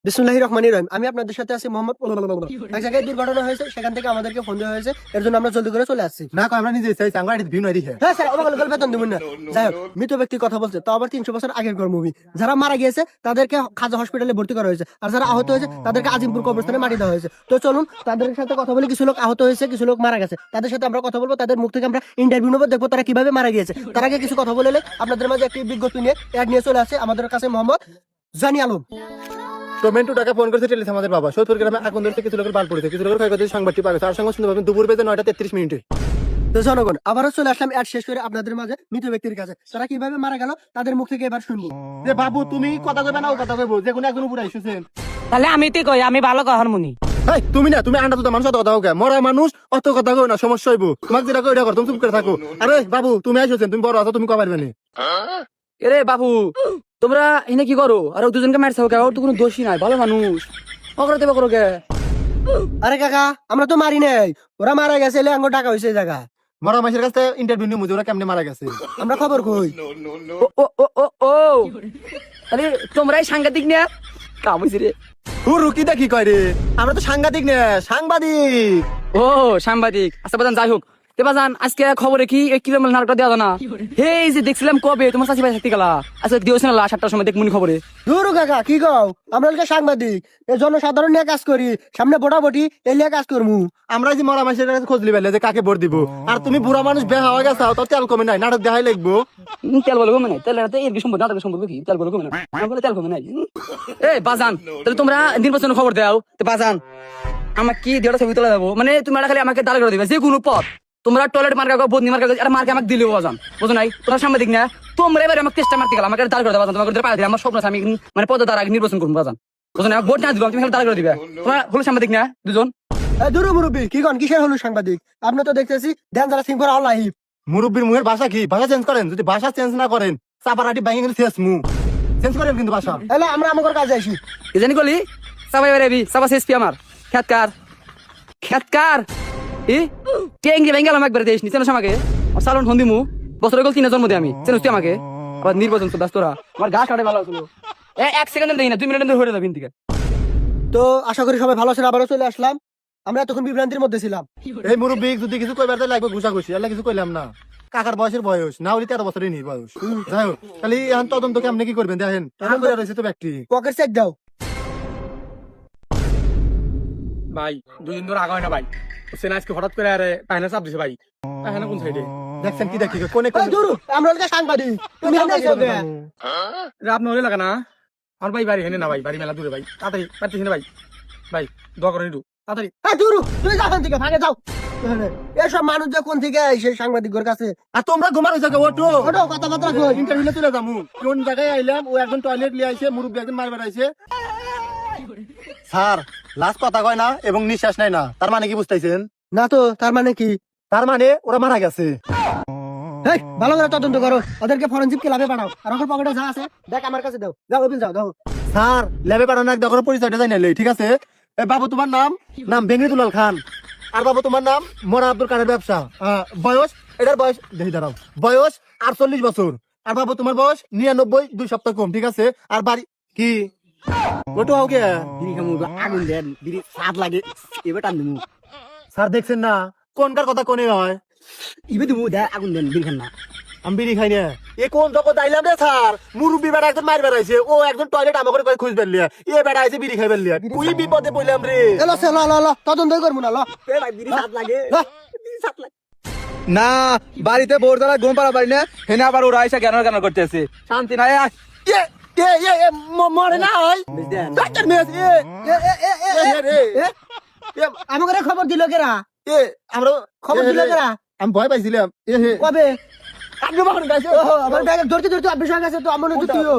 বিসমিল্লাহির রহমানির রহিম। আমি আপনাদের সাথে আছি মোহাম্মদ। এক জায়গায় দুর্ঘটনা হয়েছে, সেখান থেকে আমাদেরকে ফোন দেওয়া হয়েছে, এর জন্য আমরা জলদি করে চলে আসছি। না আমরা নিজে চাই চাঙ্গা ভিউ নাই দেখে। হ্যাঁ স্যার, আমাকে লোকাল বেতন দিবেন না। যাই হোক, মৃত ব্যক্তির কথা বলছে, তো আবার 300 বছর আগের মুভি। যারা মারা গিয়েছে তাদেরকে খাজা হসপিটালে ভর্তি করা হয়েছে, আর যারা আহত হয়েছে তাদেরকে আজিমপুর কবরস্থানে মাটি দেওয়া হয়েছে। তো চলুন তাদের সাথে কথা বলি। কিছু লোক আহত হয়েছে, কিছু লোক মারা গেছে, তাদের সাথে আমরা কথা বলবো, তাদের মুখ থেকে আমরা ইন্টারভিউ নেবো, দেখবো তারা কিভাবে মারা গিয়েছে। তার আগে কিছু কথা বলে আপনাদের মাঝে একটি বিজ্ঞপ্তি নিয়ে অ্যাড নিয়ে চলে আসে আমাদের কাছে মোহাম্মদ জানি আলম। তো মেন্টু টাকা ফোন করেছে টেলিস আমাদের বাবা সৌদপুর গ্রামে আগুন ধরতে কিছু লোকের বাল পড়েছে, কিছু লোকের ক্ষয়ক্ষতি সংবাদটি পাবে। তার সঙ্গে শুনতে পাবেন দুপুর বেজে 9:33। তো জনগণ, আবারও চলে আসলাম অ্যাড শেষ করে আপনাদের মাঝে মৃত ব্যক্তির কাছে। তারা কিভাবে মারা গেল তাদের মুখ থেকে এবার শুনবো। যে বাবু তুমি কথা কইবে না ও কথা কইবো, যে কোনো একজন উপরে আইসেছেন। তাহলে আমি তো কই আমি ভালো কই হারমোনি। এই তুমি না, তুমি আন্ডা তো মানুষ অত কথা কও, মরা মানুষ অত কথা কও না, সমস্যা হইবো। তোমাকে যেটা কই এটা কর, তুমি চুপ করে থাকো। আরে বাবু তুমি আইসেছেন, তুমি বড় আছো, তুমি কই পারবে না। এরে বাবু তোমরা এনে কি করো? আর ও দুজনকে মারছো কে? ওর তো কোনো দোষই নাই, ভালো মানুষ। ওকে দেবা করো কে? আরে কাকা, আমরা তো মারি নাই, ওরা মারা গেছে, এলে আঙ্গুর টাকা হয়েছে এই জায়গা। মরা মানুষের কাছে ইন্টারভিউ নিয়ে মুজে ওরা কেমনে মারা গেছে। আমরা খবর কই। ও ও ও ও ও তাহলে তোমরাই সাংঘাতিক না কাম হইছে রে। ও রুকিটা কি কয় রে? আমরা তো সাংঘাতিক না, সাংবাদিক। ও সাংবাদিক। আচ্ছা বাজান যাই হোক, তে বাজান আজকে খবরে কি কি নাটকটা দেওয়া না? এই যে দেখছিলাম কবে তোমার চাষি ভাই থাকতে গেলা, আজকে দিওছ না 7টার সময় দেখমুনি খবরে। দূরু কাকা, কি কও? আমরা হচ্ছে সাংবাদিক, এই জনসাধারণ নিয়ে কাজ করি, সামনে ভোটাভুটি এই নিয়ে কাজ করমু। আমরা যে মরা মানুষের কাছে খোঁজ লিবেলে যে কাকে ভোট দিব, আর তুমি বুড়া মানুষ বেহা হয়ে গেছো, তো তেল কমে নাই, নাটক দেখাই লাগবো। তেল বলে কমে নাই, তেল এর কি সম্পর্ক, নাটকের সম্পর্ক কি? তেল বলে কমে নাই, আমি বলে তেল কমে নাই। এই বাজান, তাহলে তোমরা নির্বাচনের খবর দাও। তো বাজান আমাকে কি দেড় ছবি তোলা যাবো, মানে তোমরা খালি আমাকে দাঁড় করে দিবে যে কোনো পথ। তোমরা টয়লেট মার্কা বদনি মার্কা একটা মার্কে আমাকে দিলেও বাজান, বুঝো নাই? তোমরা সাংবাদিক না, তোমরা এবারে আমাকে চেষ্টা মারতে গেলাম, আমাকে দাঁড় করে দেওয়া বাজান। তোমাকে পাঠিয়ে আমার স্বপ্ন আছে আমি মানে পদ দ্বারা নির্বাচন করবো বাজান, বুঝো না? ভোট না দিব, তুমি খালি দাঁড় করে দিবে। তোমরা হলো সাংবাদিক না দুজন? দূরু মুরব্বী, কি কন, কিসের হলো সাংবাদিক? আপনি তো দেখতেছি ধ্যান যারা সিং করে আল্লাহ। মুরব্বীর মুখের ভাষা কি? ভাষা চেঞ্জ করেন, যদি ভাষা চেঞ্জ না করেন চাপারাটি ব্যাংকে কিন্তু শেষ মু চেঞ্জ করেন কিন্তু ভাষা। এলে আমরা আমার কাজে আসি। কি জানি কলি সাবাই বেরাবি সাবা শেষপি আমার খেতকার খেতকার ই কে ইংলি বেঙ্গালাম একবার দেশ নিচে আমাকে সালন ফোন দিমু বছরে গেল 3 জন্ম দিয়ে আমি চেনস তুই আমাকে আবার নির্বাচন তো ব্যস্তরা আমার গা কাটে ভালো ছিল। এক সেকেন্ড দেই না 2 মিনিটের হয়ে যাবে থেকে। তো আশা করি সবাই ভালো আছেন, আবারও চলে আসলাম। আমরা এতক্ষণ বিভ্রান্তির মধ্যে ছিলাম। এই মুরব্বী যদি কিছু কইবার তাই লাগবে ঘুষাঘুষি, আল্লাহ কিছু কইলাম না। কাকার বয়সের বয়স না হলে 13 বছরই নেই বয়স। যাই হোক, খালি এখন তদন্ত কেমনে কি করবেন দেখেন। রয়েছে তো ব্যক্তি পকেট চেক দাও। ভাই 2 দিন ধরে আগা হয় না ভাই, হোসেন আজকে হঠাৎ করে আরে পায়না চাপ দিছে ভাই। পায়না কোন সাইডে দেখছেন কি দেখি কোনে এই দূরু, আমরা হচ্ছে সাংবাদিক, তুমি এখানে এসো কে? রাত নড়ে লাগা না আর ভাই বাড়ি হেনে না ভাই, বাড়ি মেলা দূরে ভাই, তাড়াতাড়ি পারতেছি না ভাই, ভাই দোয়া করে একটু তাড়াতাড়ি। এই দূরু, তুমি যাও এখান থেকে, ভাগে যাও। এসব মানুষ যে কোন থেকে এসে সাংবাদিকের কাছে? আর তোমরা ঘুমার হয়েছে ওঠো ওঠো, কথাবার্তা কই। ইন্টারভিউ চলে যাবো। কোন জায়গায় আইলাম, ও একজন টয়লেট লিয়ে আইছে, মুরব্বী একজন মার বেড়াইছে। স্যার লাস্ট কথা কয় না এবং নিঃশ্বাস নাই না, তার মানে কি বুঝতেছেন? না তো, তার মানে কি? তার মানে ওরা মারা গেছে। এই ভালো করে তদন্ত করো, ওদেরকে ফরেনসিক ক্লাবে পাঠাও, আর আমার পকেটে যা আছে দেখ আমার কাছে দাও। যাও অভিল, যাও দাও। স্যার ল্যাবে পাঠানো এক দেখো পরিচয়টা জানি না, ঠিক আছে? এ বাবু তোমার নাম? নাম বেঙ্গলি দুলাল খান। আর বাবু তোমার নাম? মোরা আব্দুল কাদের ব্যবসা। বয়স? এটার বয়স দেখি দাঁড়াও, বয়স 48 বছর। আর বাবু তোমার বয়স 99, 2 সপ্তাহ কম, ঠিক আছে? আর বাড়ি কি ওটো হোক বিড়ি খামু আগুন দেন, বিড়ি স্বাদ লাগে এবার টান দিমু। স্যার দেখছেন না কোনকার কথা কোনে হয়? ইবে দিমু দে আগুন দেন, বিড়ি খান না। আমি বিড়ি খাই না। এ কোন জগৎ আইলাম রে স্যার? মুরব্বী বেড়া একজন মার বেড়াইছে, ও একজন টয়লেট আমাকে করে খুঁজ বেরলিয়া, এ বেড়া আইছে বিড়ি খাই বেরলিয়া। তুই বিপদে পড়লাম রে। এলো সে, ল ল ল, তদন্ত করবো না, ল। এ ভাই বিড়ি স্বাদ লাগে, বিড়ি স্বাদ লাগে না। বাড়িতে বোর দ্বারা ঘুম পাড়া পারি না, হেনে আবার ওরা এসে জ্ঞান জ্ঞান করতেছে, শান্তি নাই। এ এ এ এ মরে না হয় বুঝলেন? ডাক্তার মেয়ে এ এ এ এ এ এ, রে এ, আমাকে খবর দিল কেরা? এ আমরা খবর দিল কেরা? আমি ভয় পাইছিলাম। এ হে কবে? আপনি বাহন গাইছে। আমার ব্যাগে ধরতে ধরতে অভ্যাস হয়ে গেছে, তো আমার তুইও